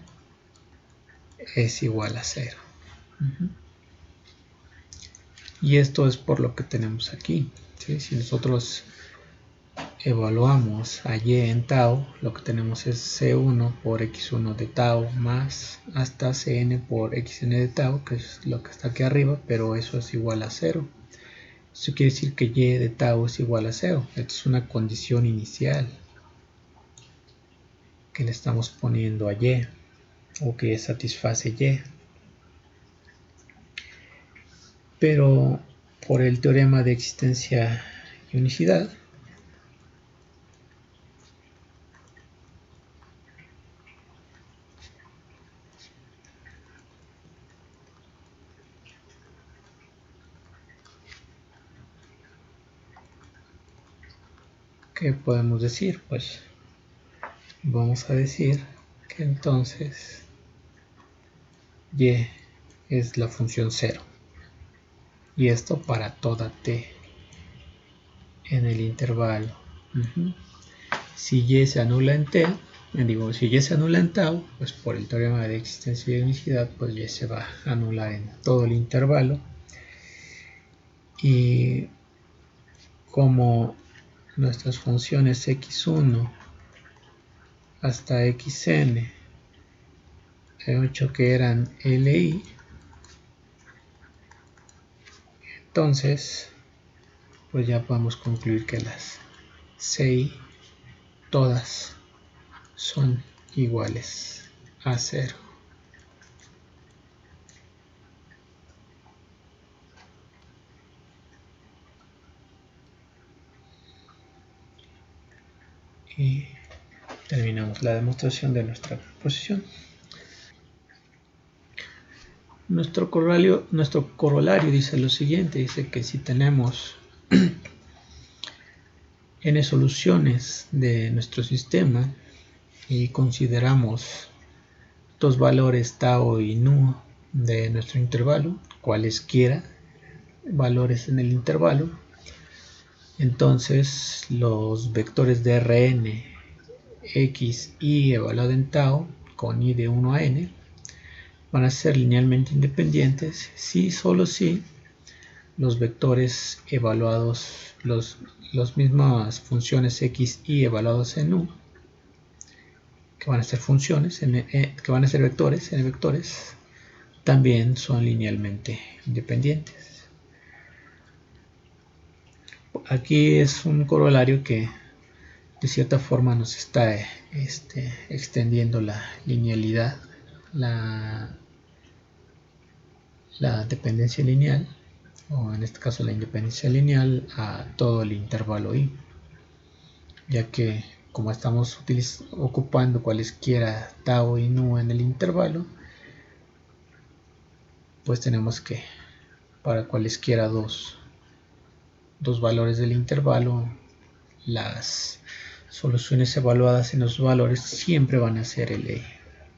es igual a 0. Y esto es por lo que tenemos aquí, ¿sí? Si nosotros evaluamos a y en tau, lo que tenemos es c1 por x1 de tau más hasta cn por xn de tau, que es lo que está aquí arriba, pero eso es igual a 0. Eso quiere decir que y de tau es igual a 0. Esto es una condición inicial que le estamos poniendo a y, o que satisface y. Pero por el teorema de existencia y unicidad, ¿qué podemos decir? Pues vamos a decir que entonces y es la función 0. y esto para toda t en el intervalo. Si y se anula en t, si y se anula en tau, pues por el teorema de existencia y unicidad, pues y se va a anular en todo el intervalo. Y como nuestras funciones x1 hasta xn he hecho que eran Li, entonces pues ya podemos concluir que las CI todas son iguales a 0. Y terminamos la demostración de nuestra proposición. Nuestro corolario dice lo siguiente, dice que si tenemos n soluciones de nuestro sistema y consideramos dos valores tau y nu de nuestro intervalo, cualesquiera valores en el intervalo, entonces los vectores de Rn, x, y evaluado en tau con i de 1 a n van a ser linealmente independientes si solo si los vectores evaluados, las mismas funciones x, y evaluados en u, que van a ser funciones, que van a ser vectores, n vectores, también son linealmente independientes. Aquí es un corolario que de cierta forma nos está extendiendo la linealidad, la dependencia lineal, o en este caso la independencia lineal, a todo el intervalo i, ya que como estamos ocupando cualesquiera tau y nu en el intervalo, pues tenemos que para cualesquiera dos valores del intervalo, las soluciones evaluadas en los valores siempre van a ser Li.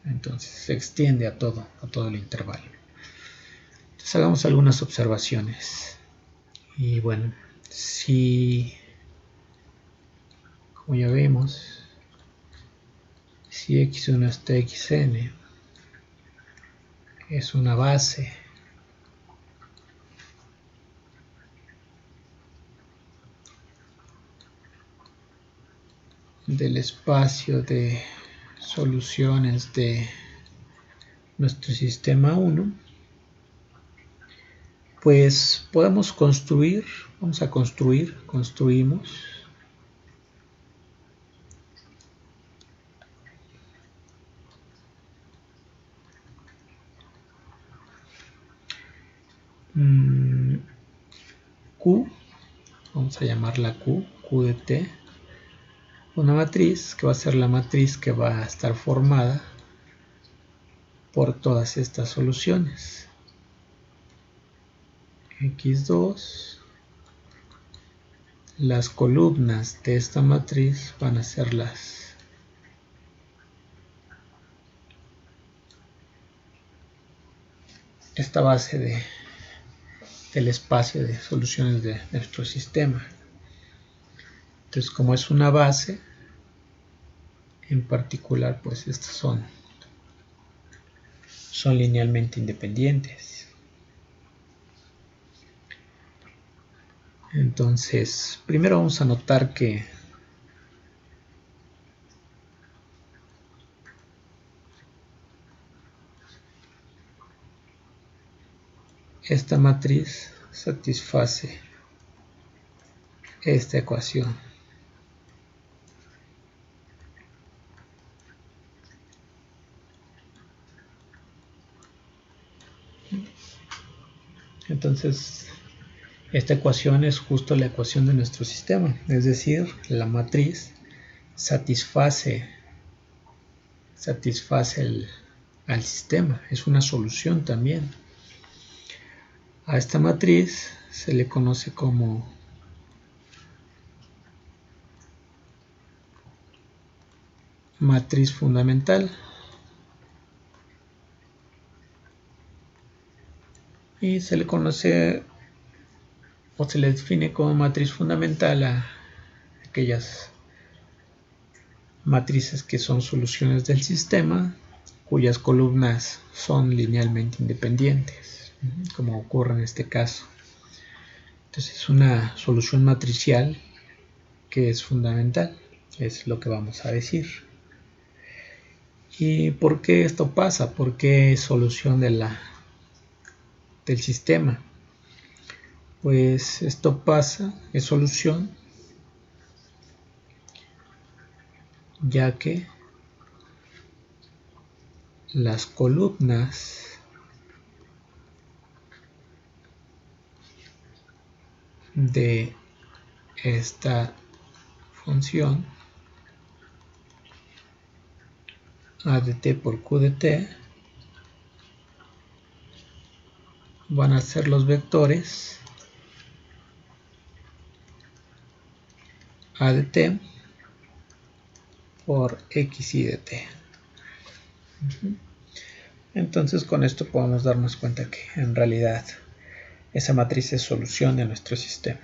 Entonces se extiende a todo el intervalo. Entonces hagamos algunas observaciones. Y bueno, si, como ya vemos, si x1 hasta xn es una base del espacio de soluciones de nuestro sistema 1, pues podemos construimos Q, vamos a llamarla Q de T, una matriz que va a ser la matriz que va a estar formada por todas estas soluciones. X2, las columnas de esta matriz van a ser esta base del espacio de soluciones de nuestro sistema. Entonces, como es una base en particular, pues estas son linealmente independientes. Entonces, primero vamos a notar que esta matriz satisface esta ecuación. Entonces, esta ecuación es justo la ecuación de nuestro sistema, es decir, la matriz satisface al sistema, es una solución también. A esta matriz se le conoce como matriz fundamental y se le conoce o se le define como matriz fundamental a aquellas matrices que son soluciones del sistema cuyas columnas son linealmente independientes, como ocurre en este caso. Entonces es una solución matricial que es fundamental, es lo que vamos a decir. ¿Y por qué esto pasa? ¿Por qué es solución del sistema? Pues esto pasa, es solución, ya que las columnas de esta función a de t por q de t van a ser los vectores a de t por x y de t. Entonces con esto podemos darnos cuenta que en realidad esa matriz es solución de nuestro sistema.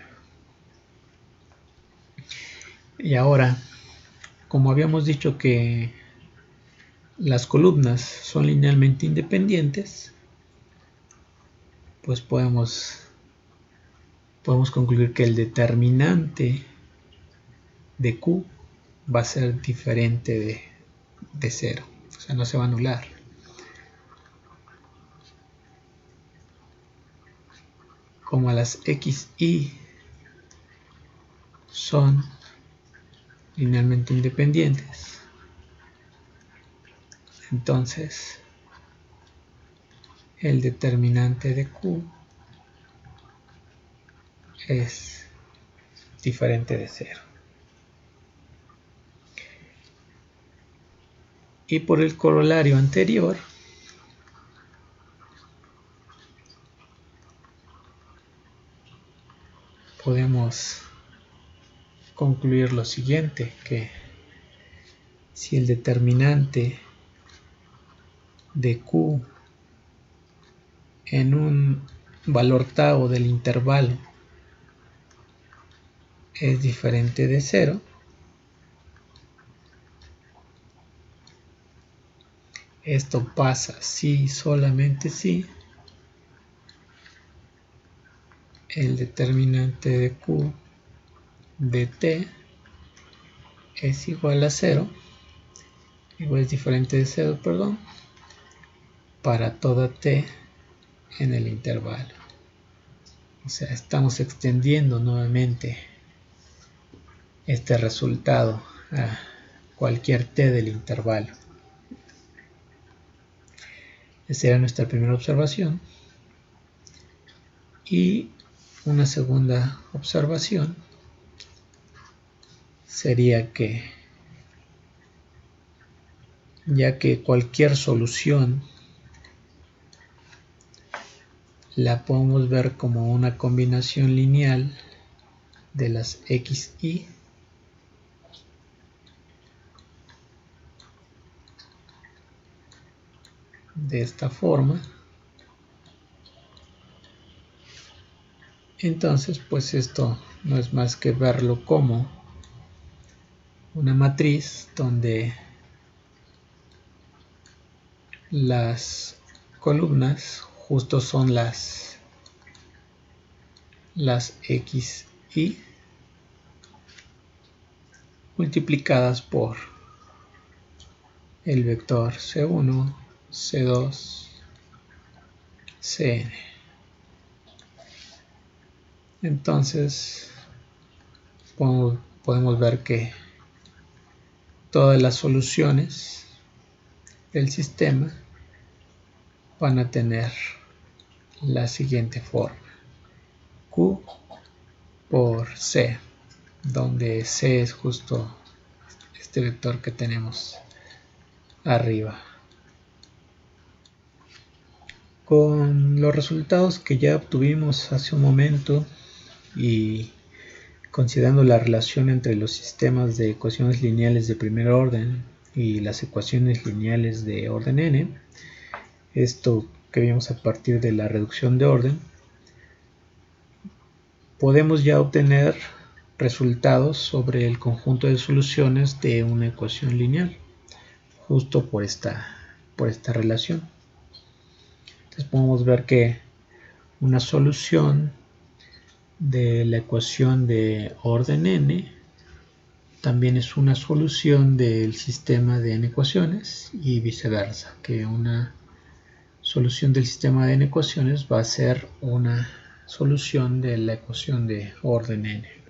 Y ahora, como habíamos dicho que las columnas son linealmente independientes, pues podemos concluir que el determinante de Q va a ser diferente de 0, o sea, no se va a anular. Como las x, y son linealmente independientes, entonces el determinante de Q es diferente de 0. Y por el corolario anterior, podemos concluir lo siguiente, que si el determinante de Q en un valor tau del intervalo es diferente de 0, esto pasa si, solamente si, el determinante de Q de t es igual a 0, o es diferente de 0, perdón, para toda t en el intervalo. O sea, estamos extendiendo nuevamente este resultado a cualquier t del intervalo. Esa era nuestra primera observación. Y una segunda observación sería que, ya que cualquier solución la podemos ver como una combinación lineal de las x, y, de esta forma, entonces pues esto no es más que verlo como una matriz donde las columnas justo son las x, y multiplicadas por el vector C1, C2, Cn. Entonces podemos ver que todas las soluciones del sistema van a tener la siguiente forma: Q por C, donde C es justo este vector que tenemos arriba. Con los resultados que ya obtuvimos hace un momento y considerando la relación entre los sistemas de ecuaciones lineales de primer orden y las ecuaciones lineales de orden n, esto que vimos a partir de la reducción de orden, podemos ya obtener resultados sobre el conjunto de soluciones de una ecuación lineal, justo por esta relación. Entonces podemos ver que una solución de la ecuación de orden n también es una solución del sistema de n ecuaciones, y viceversa, que una solución del sistema de n ecuaciones va a ser una solución de la ecuación de orden n.